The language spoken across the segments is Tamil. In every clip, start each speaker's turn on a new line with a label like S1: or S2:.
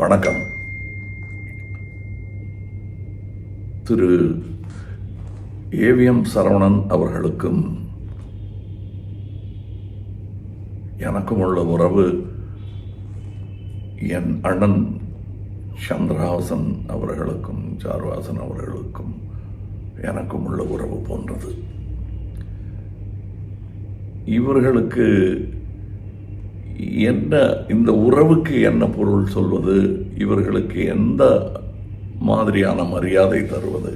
S1: வணக்கம். திரு ஏவிஎம் சரவணன் அவர்களுக்கும் எனக்கும் உள்ள உறவு என் அண்ணன் சந்திரஹாசன் அவர்களுக்கும் சாருஹாசன் அவர்களுக்கும் எனக்கும் உள்ள உறவு போன்றது. இவர்களுக்கு என்ன, இந்த உறவுக்கு என்ன பொருள் சொல்வது, இவர்களுக்கு எந்த மாதிரியான மரியாதை தருவது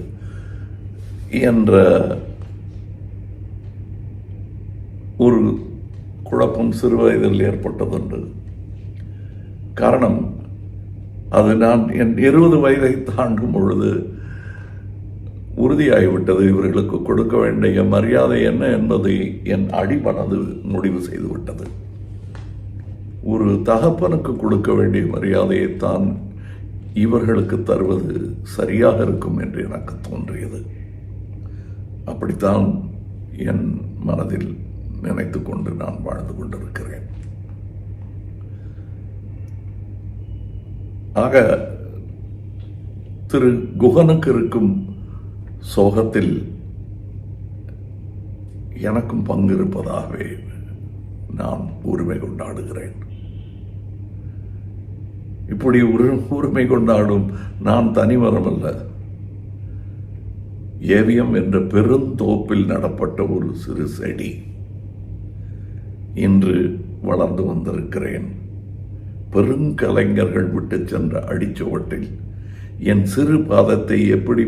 S1: என்ற ஒரு குழப்பம் சிறுவயதில் ஏற்பட்டதுண்டு. காரணம், அது நான் என் 20 வயதை தாண்டும் பொழுது உறுதியாகிவிட்டது. இவர்களுக்கு கொடுக்க வேண்டிய மரியாதை என்ன என்பதை என் அடிமனது முடிவு செய்துவிட்டது. ஒரு தகப்பனுக்கு கொடுக்க வேண்டிய மரியாதையைத்தான் இவர்களுக்கு தருவது சரியாக இருக்கும் என்று எனக்கு தோன்றியது. அப்படித்தான் என் மனதில் நினைத்து கொண்டு நான் வாழ்ந்து கொண்டிருக்கிறேன். ஆக திரு குகனுக்கு இருக்கும் சோகத்தில் எனக்கும் பங்கு இருப்பதாகவே நான் உரிமை கொண்டாடுகிறேன். இப்படி உரிமை கொண்டாடும் நான் தனிமரமல்ல. ஏவிஎம் என்ற பெருந்தோப்பில் நடப்பட்ட ஒரு சிறு செடி. இன்று வளர்ந்து வந்திருக்கிறேன். பெருங்கலைஞர்கள் விட்டு சென்ற அடிச்சுவட்டில் என் சிறு பாதத்தை எப்படி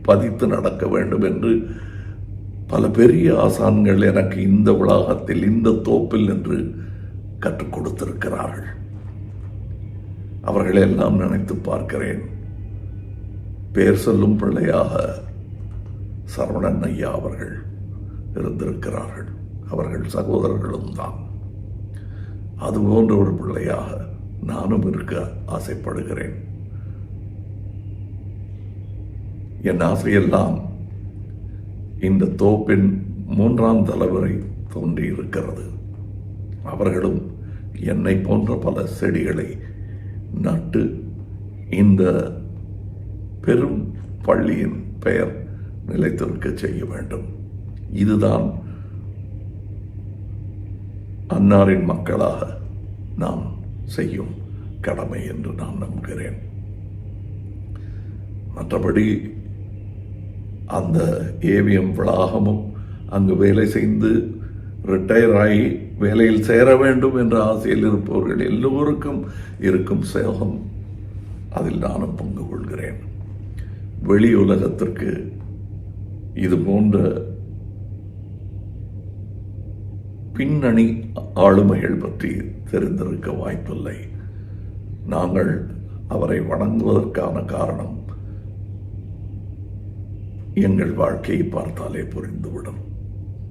S1: பதித்து நடக்க வேண்டும் என்று பல பெரிய ஆசான்கள் எனக்கு இந்த உலகத்தில், இந்த தோப்பில் என்று கற்றுக் கொடுத்திருக்கிறார்கள். அவர்களெல்லாம் நினைத்து பார்க்கிறேன். பேர் சொல்லும் பிள்ளையாக சரவணன் ஐயா அவர்கள் இருந்திருக்கிறார்கள். அவர்கள் சகோதரர்களும் தான். அதுபோன்ற ஒரு பிள்ளையாக நானும் இருக்க ஆசைப்படுகிறேன். என் ஆசையெல்லாம் இந்த தோப்பின் 3ஆம் தலைவரை தோன்றியிருக்கிறது. அவர்களும் என்னை போன்ற பல செடிகளை நட்டு இந்த பெரும் பள்ளியின் பெயர் நிலைத்திருக்க செய்ய வேண்டும். இதுதான் அன்னாரின் மக்களாக நாம் செய்யும் கடமை என்று நான் நம்புகிறேன். மற்றபடி அந்த ஏவிஎம் வளாகமும் அங்கு வேலை செய்து ரிட்டையர் ஆகி வேலையில் சேர வேண்டும் என்ற ஆசையில் இருப்பவர்கள் எல்லோருக்கும் இருக்கும் சேகம், அதில் நானும் பங்கு கொள்கிறேன். வெளி உலகத்திற்கு இது போன்ற பின்னணி ஆளுமைகள் பற்றி தெரிந்திருக்க வாய்ப்பில்லை. நாங்கள் அவரை வணங்குவதற்கான காரணம் எங்கள் வாழ்க்கையை பார்த்தாலே புரிந்துவிடும்.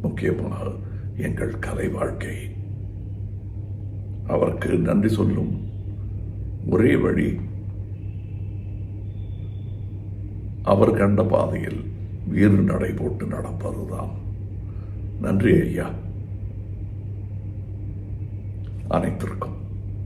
S1: முக்கியமாக எங்கள் கலை வாழ்க்கை. அவருக்கு நன்றி சொல்லும் ஒரே வழி அவர் கண்ட பாதையில் வீறு நடை போட்டு நடப்பதுதான். நன்றி ஐயா அனைத்திற்கும்.